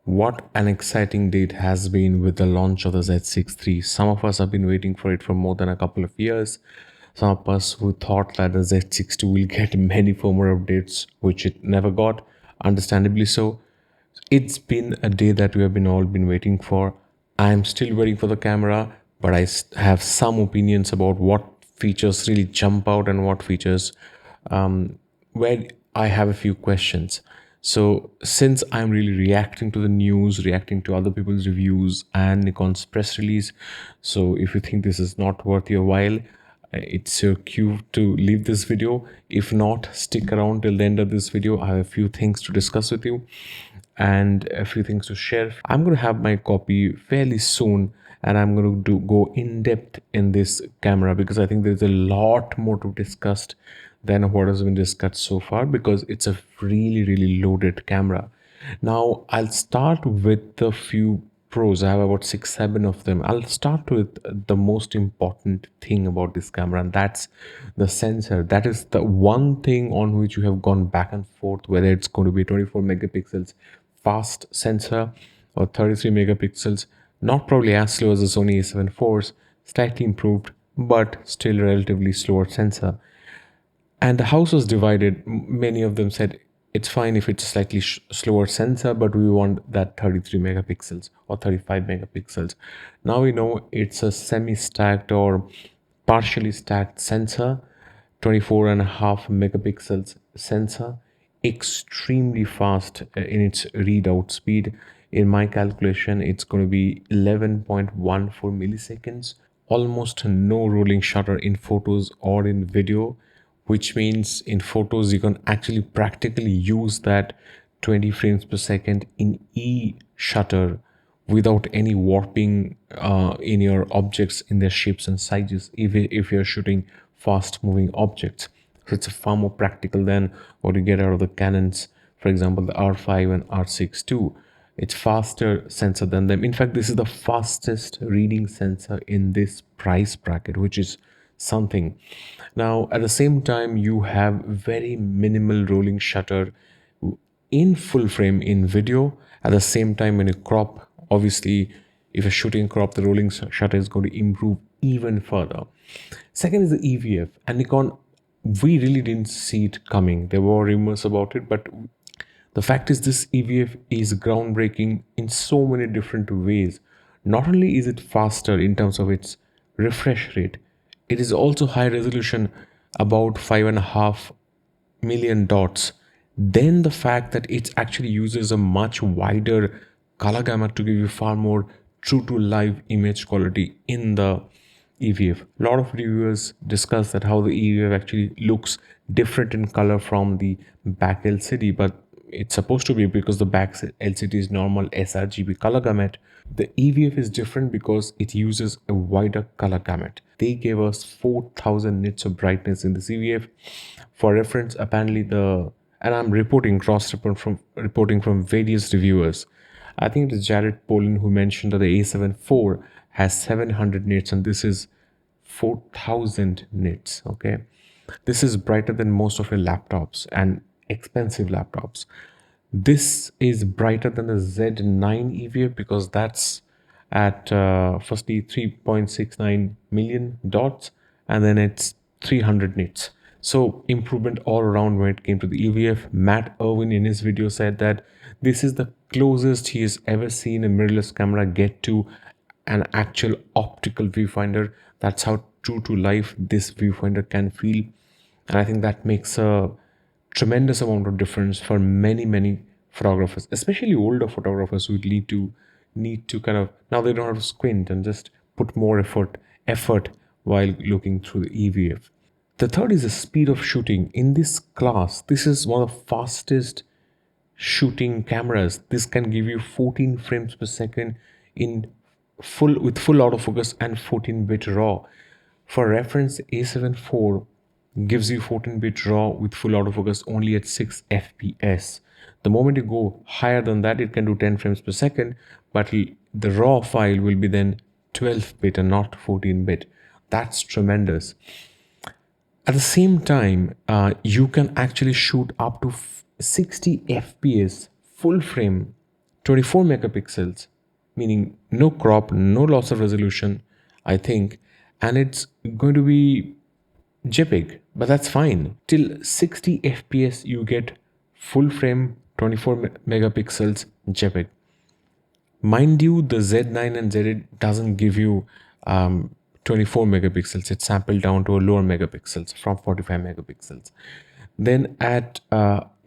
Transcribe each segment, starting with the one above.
What an exciting day it has been with the launch of the Z6 III. Some of us have been waiting for it for more than a couple of years. Some of us who thought that the Z6 II will get many firmware updates, which it never got, understandably so. It's been a day that we have been all been waiting for. I'm still waiting for the camera, but have some opinions about what features really jump out and what features where I have a few questions. So, since I'm really reacting to the news, reacting to other people's reviews and Nikon's press release, so if you think this is not worth your while, it's your cue to leave this video. If not, stick around till the end of this video. I have a few things to discuss with you and a few things to share. I'm going to have my copy fairly soon, and I'm going to go in depth in this camera because I think there's a lot more to discuss than what has been discussed so far, because it's a really loaded camera. Now I'll start with the few pros. I have about 6 7 of them. I'll start with the most important thing about this camera, and that's the sensor. That is the one thing on which you have gone back and forth, whether it's going to be 24 megapixels fast sensor or 33 megapixels, not probably as slow as the Sony A7 IV's, slightly improved but still relatively slower sensor. And the house was divided. Many of them said it's fine if it's a slightly slower sensor, but we want that 33 megapixels or 35 megapixels. Now we know it's a semi-stacked or partially stacked sensor, 24.5 megapixels sensor, extremely fast in its readout speed. In my calculation, it's going to be 11.14 milliseconds, almost no rolling shutter in photos or in video, which means in photos you can actually practically use that 20 frames per second in e-shutter without any warping in your objects in their shapes and sizes if you're shooting fast moving objects. So it's far more practical than what you get out of the Canons, for example the R5 and R6 II. It's faster sensor than them. In fact, this is the fastest reading sensor in this price bracket, which is something. Now at the same time, you have very minimal rolling shutter in full frame in video. At the same time, when you crop, obviously if you're shooting crop, the rolling shutter is going to improve even further. Second is the EVF. And Nikon, we really didn't see it coming. There were rumors about it, but the fact is this EVF is groundbreaking in so many different ways. Not only is it faster in terms of its refresh rate, it is also high resolution, about 5.5 million dots. Then the fact that it actually uses a much wider color gamut to give you far more true to life image quality in the EVF. A lot of reviewers discuss that how the EVF actually looks different in color from the back LCD, but it's supposed to be because the back LCD is normal sRGB color gamut. The EVF is different because it uses a wider color gamut. They gave us 4000 nits of brightness in this EVF. For reference, apparently and I'm reporting from various reviewers. I think it is Jared Polin who mentioned that the A7 IV has 700 nits and this is 4000 nits. Okay, this is brighter than most of your laptops and expensive laptops. This is brighter than the Z9 EVF because that's at firstly 3.69 million dots and then it's 300 nits. So improvement all around when it came to the EVF. Matt Irwin in his video said that this is the closest he has ever seen a mirrorless camera get to an actual optical viewfinder. That's how true to life this viewfinder can feel. And I think that makes a tremendous amount of difference for many photographers, especially older photographers who need to kind of, now they don't have to squint and just put more effort while looking through the EVF. The third is the speed of shooting. In this class, this is one of the fastest shooting cameras. This can give you 14 frames per second in full autofocus and 14-bit raw. For reference, A7 IV gives you 14-bit raw with full autofocus only at 6 fps. The moment you go higher than that, it can do 10 frames per second, but the raw file will be then 12-bit and not 14-bit. That's tremendous. At the same time, you can actually shoot up to 60 fps full frame 24 megapixels, meaning no crop, no loss of resolution, I think, and it's going to be JPEG, but that's fine. Till 60 FPS, you get full frame 24 megapixels JPEG. Mind you, the Z9 and Z8 doesn't give you 24 megapixels. It's sampled down to a lower megapixels from 45 megapixels. Then at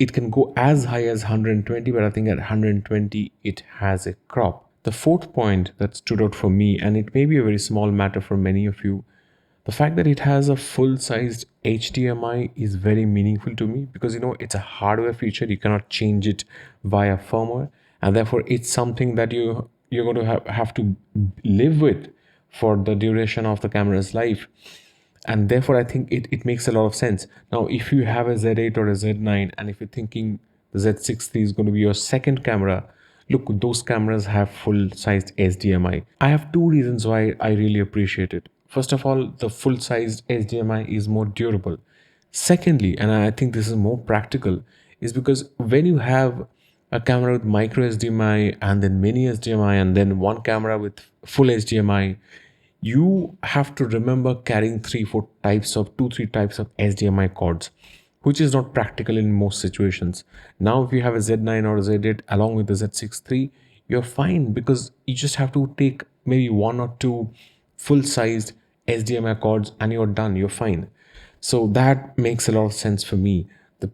it can go as high as 120, but I think at 120 it has a crop. The fourth point that stood out for me, and it may be a very small matter for many of you, the fact that it has a full-sized HDMI is very meaningful to me because it's a hardware feature. You cannot change it via firmware, and therefore it's something that you're going to have to live with for the duration of the camera's life. And therefore I think it makes a lot of sense. Now if you have a Z8 or a Z9, and if you're thinking the Z6III is going to be your second camera, look, those cameras have full-sized HDMI. I have two reasons why I really appreciate it. First of all, the full-sized HDMI is more durable. Secondly, and I think this is more practical, is because when you have a camera with micro HDMI and then mini HDMI and then one camera with full HDMI, you have to remember carrying three types of HDMI cords, which is not practical in most situations. Now, if you have a Z9 or a Z8 along with the Z6III, you're fine because you just have to take maybe one or two full-sized HDMI cords and you're done, you're fine. So that makes a lot of sense for me. The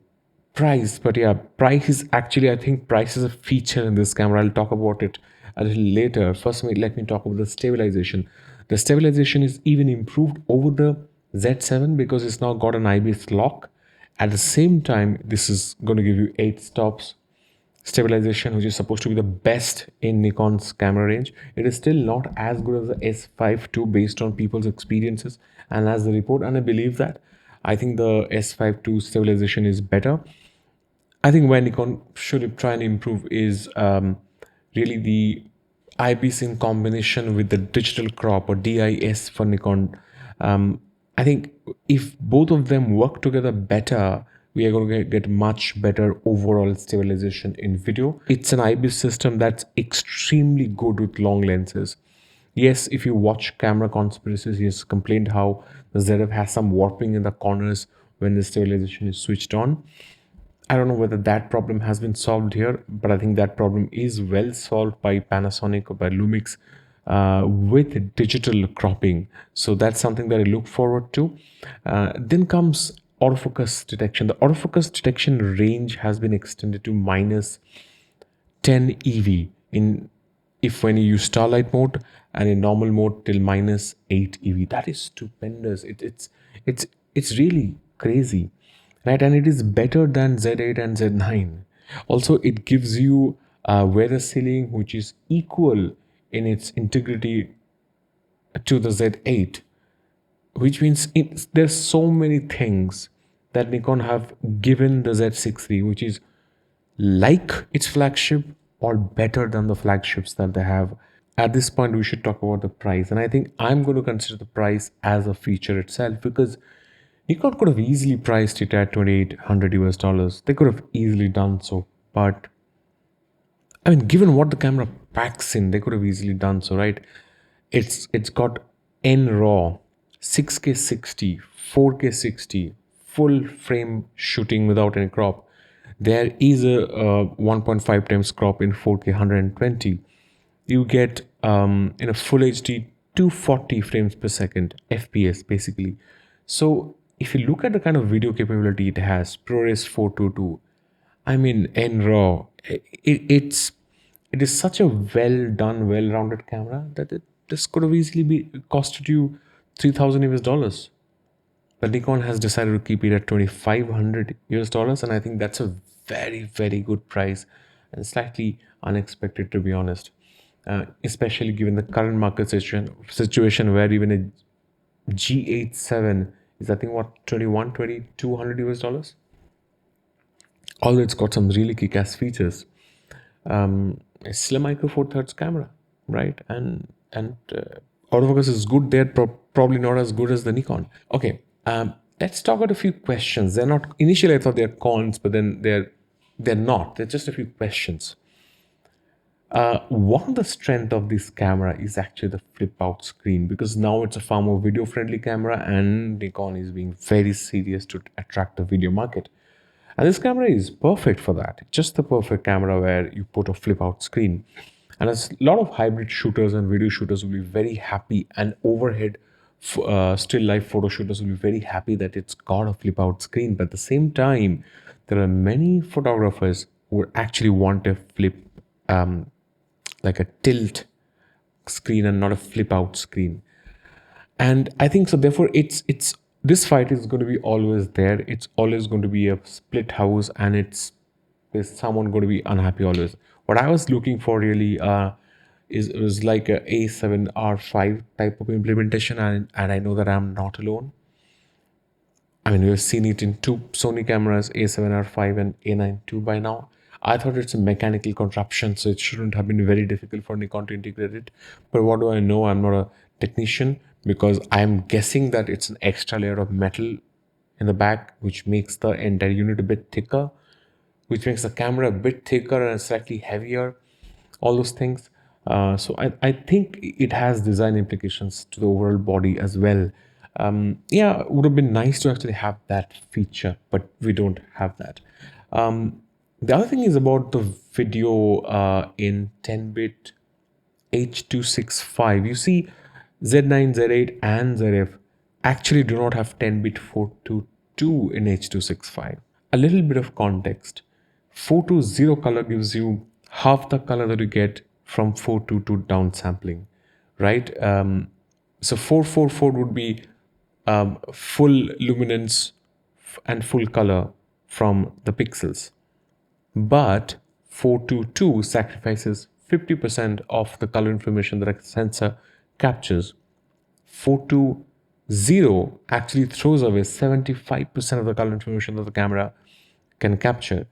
price, but yeah, price is actually, I think price is a feature in this camera. I'll talk about it a little later. First, let me talk about the stabilization. The stabilization is even improved over the Z7 because it's now got an IBS lock. At the same time, this is going to give you 8 stops stabilization, which is supposed to be the best in Nikon's camera range. It is still not as good as the S5 II based on people's experiences and as the report, and I believe that. I think the S5 II stabilization is better. I think where Nikon should try and improve is really the IBIS in combination with the digital crop or DIS for Nikon. I think if both of them work together better, we are going to get much better overall stabilization in video. It's an IBIS system that's extremely good with long lenses. Yes, if you watch camera conspiracies, he has complained how the ZF has some warping in the corners when the stabilization is switched on. I don't know whether that problem has been solved here, but I think that problem is well solved by Panasonic or by Lumix with digital cropping. So that's something that I look forward to. Then comes autofocus detection. The autofocus detection range has been extended to minus 10 EV in if when you use starlight mode, and in normal mode till minus 8 EV. That is stupendous. It's really crazy, right? And it is better than Z8 and Z9. Also, it gives you a weather sealing which is equal in its integrity to the Z8, which means there's so many things that Nikon have given the Z6III, which is like its flagship or better than the flagships that they have. At this point, we should talk about the price, and I think I'm going to consider the price as a feature itself because Nikon could have easily priced it at 2,800 US dollars. They could have easily done so, but I mean, given what the camera packs in, they could have easily done so, right? It's got NRAW, 6K 60, 4K 60, full frame shooting without any crop. There is a 1.5 times crop in 4K 120. You get in a full HD 240 frames per second FPS basically. So if you look at the kind of video capability it has, ProRes 422, I mean, NRAW, it is such a well done, well rounded camera that this could have easily be costed you 3,000 US dollars. But Nikon has decided to keep it at 2,500 US dollars, and I think that's a very, very good price and slightly unexpected, to be honest. Especially given the current market situation where even a G87 is, I think, what, 2,200 US dollars? Although it's got some really kick-ass features. It's still a micro four thirds camera, right? And autofocus is good there, probably not as good as the Nikon. Okay, let's talk about a few questions. They're not initially I thought they're cons, but then they're not. They're just a few questions. One of the strength of this camera is actually the flip out screen, because now it's a far more video friendly camera and Nikon is being very serious to attract the video market. And this camera is perfect for that. It's just the perfect camera where you put a flip out screen. And a lot of hybrid shooters and video shooters will be very happy, and overhead still life photo shooters will be very happy that it's got a flip out screen. But at the same time, there are many photographers who actually want a flip, like a tilt screen and not a flip out screen. And I think so therefore it's this fight is going to be always there. It's always going to be a split house, and there's someone going to be unhappy always. What I was looking for really is it was like a A7R5 type of implementation, and I know that I'm not alone. I mean, we've seen it in two Sony cameras, A7R5 and A9 II by now. I thought it's a mechanical contraption, so it shouldn't have been very difficult for Nikon to integrate it. But what do I know? I'm not a technician, because I'm guessing that it's an extra layer of metal in the back, which makes the entire unit a bit thicker, which makes the camera a bit thicker and slightly heavier, all those things. So I think it has design implications to the overall body as well. Yeah, it would have been nice to actually have that feature, but we don't have that. The other thing is about the video in 10-bit H.265. You see, Z9, Z8, and ZF actually do not have 10-bit 422 in H.265. A little bit of context. 420 color gives you half the color that you get from 422 downsampling, right? So 444 would be full luminance and full color from the pixels. But 422 sacrifices 50% of the color information that a sensor captures. 420 actually throws away 75% of the color information that the camera can capture.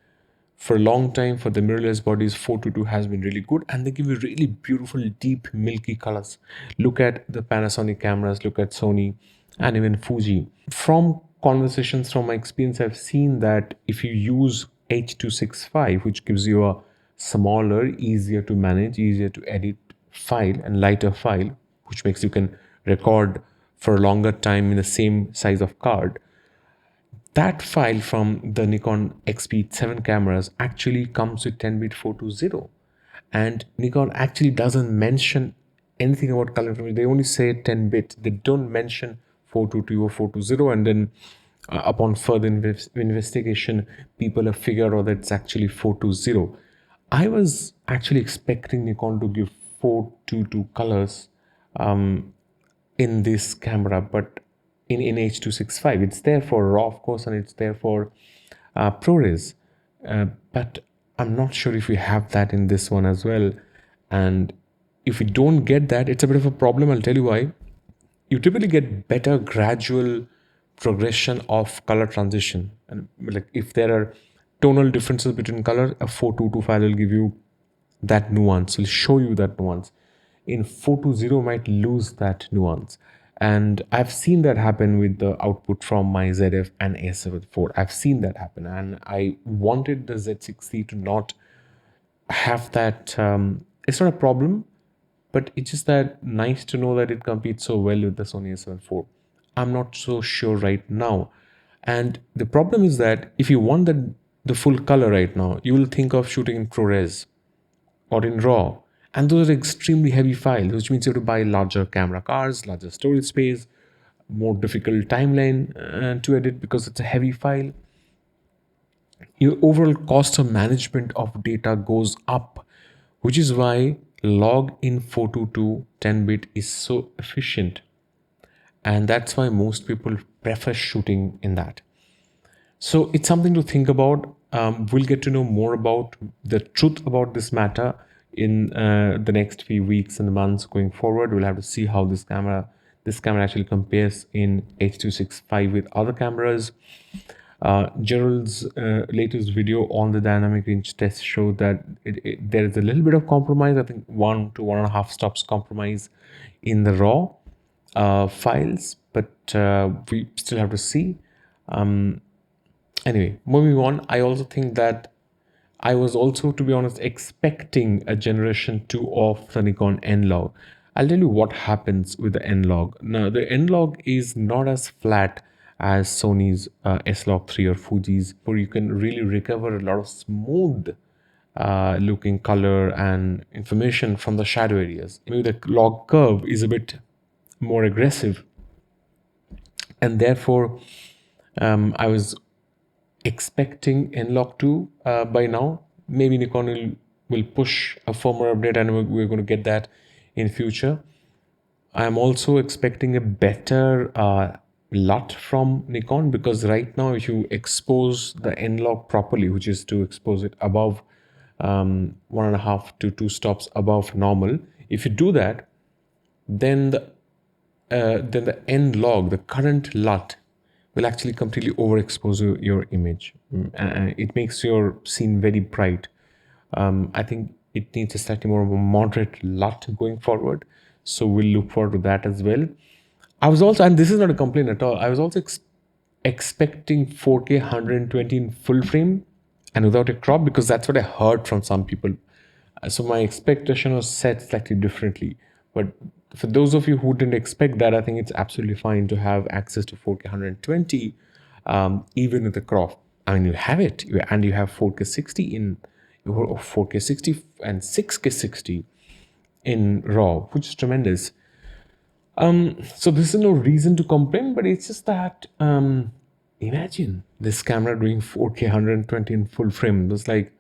For a long time, for the mirrorless bodies, 422 has been really good, and they give you really beautiful, deep, milky colors. Look at the Panasonic cameras, look at Sony, and even Fuji. From conversations, from my experience, I've seen that if you use H.265, which gives you a smaller, easier to manage, easier to edit file, and lighter file, which makes you can record for a longer time in the same size of card, that file from the Nikon XP7 cameras actually comes with 10-bit 420. And Nikon actually doesn't mention anything about color information. They only say 10-bit. They don't mention 422 or 420. And then upon further investigation, people have figured out that it's actually 420. I was actually expecting Nikon to give 422 colors in this camera, but in H.265 it's there for RAW, of course, and it's there for ProRes, but I'm not sure if we have that in this one as well. And if we don't get that, it's a bit of a problem. I'll tell you why. You typically get better gradual progression of color transition, and like if there are tonal differences between color, a 422 file will give you that nuance, will show you that nuance. In 420 might lose that nuance, and I've seen that happen with the output from my ZF and A7 IV. I've seen that happen, and I wanted the Z6III to not have that. It's not a problem, but it's just that nice to know that it competes so well with the Sony A7 IV. I'm not so sure right now. And the problem is that if you want the full color right now, you will think of shooting in ProRes or in RAW. And those are extremely heavy files, which means you have to buy larger camera cards, larger storage space, more difficult timeline to edit because it's a heavy file. Your overall cost of management of data goes up, which is why log in 422 10-bit is so efficient. And that's why most people prefer shooting in that. So it's something to think about. We'll get to know more about the truth about this matter in the next few weeks and months going forward. We'll have to see how this camera actually compares in H.265 with other cameras. Gerald's latest video on the dynamic range test showed that there is a little bit of compromise. I think 1 to 1.5 stops compromise in the raw files, but we still have to see. Anyway, moving on, I also think that I was also, to be honest, expecting a generation 2 of the Nikon N-Log. I'll tell you what happens with the N-Log. Now, the N-Log is not as flat as Sony's S-Log 3 or Fuji's, where you can really recover a lot of smooth looking color and information from the shadow areas. Maybe the log curve is a bit more aggressive, and therefore I was expecting Nlog 2 by now. Maybe Nikon will push a firmware update, and we're going to get that in future. I'm also expecting a better LUT from Nikon, because right now if you expose the Nlog properly, which is to expose it above 1.5 to 2 stops above normal, if you do that, then the end log, the current LUT, will actually completely overexpose your image. It makes your scene very bright. I think it needs a slightly more of a moderate LUT going forward. So we'll look forward to that as well. I was also, and this is not a complaint at all, I was also expecting 4K 120 in full frame and without a crop, because that's what I heard from some people. So my expectation was set slightly differently. But for those of you who didn't expect that, I think it's absolutely fine to have access to 4K 120, even with the crop. I mean, you have it, and you have 4K 60 in 4K 60 and 6K 60 in RAW, which is tremendous. So this is no reason to complain, but it's just that imagine this camera doing 4K 120 in full frame. It's like,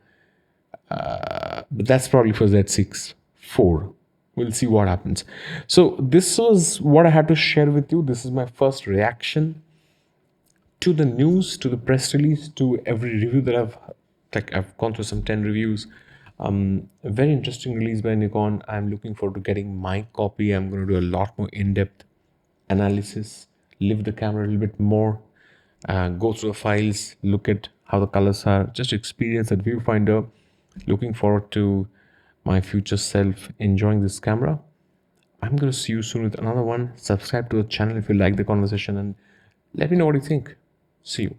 but that's probably for Z6 IV. We'll see what happens. So this was what I had to share with you. This is my first reaction to the news, to the press release, to every review that I've gone through some 10 reviews. A very interesting release by Nikon. I'm looking forward to getting my copy. I'm going to do a lot more in-depth analysis, live the camera a little bit more, go through the files, look at how the colors are, just experience that viewfinder. Looking forward to my future self enjoying this camera. I'm going to see you soon with another one. Subscribe to the channel if you like the conversation, and let me know what you think. See you.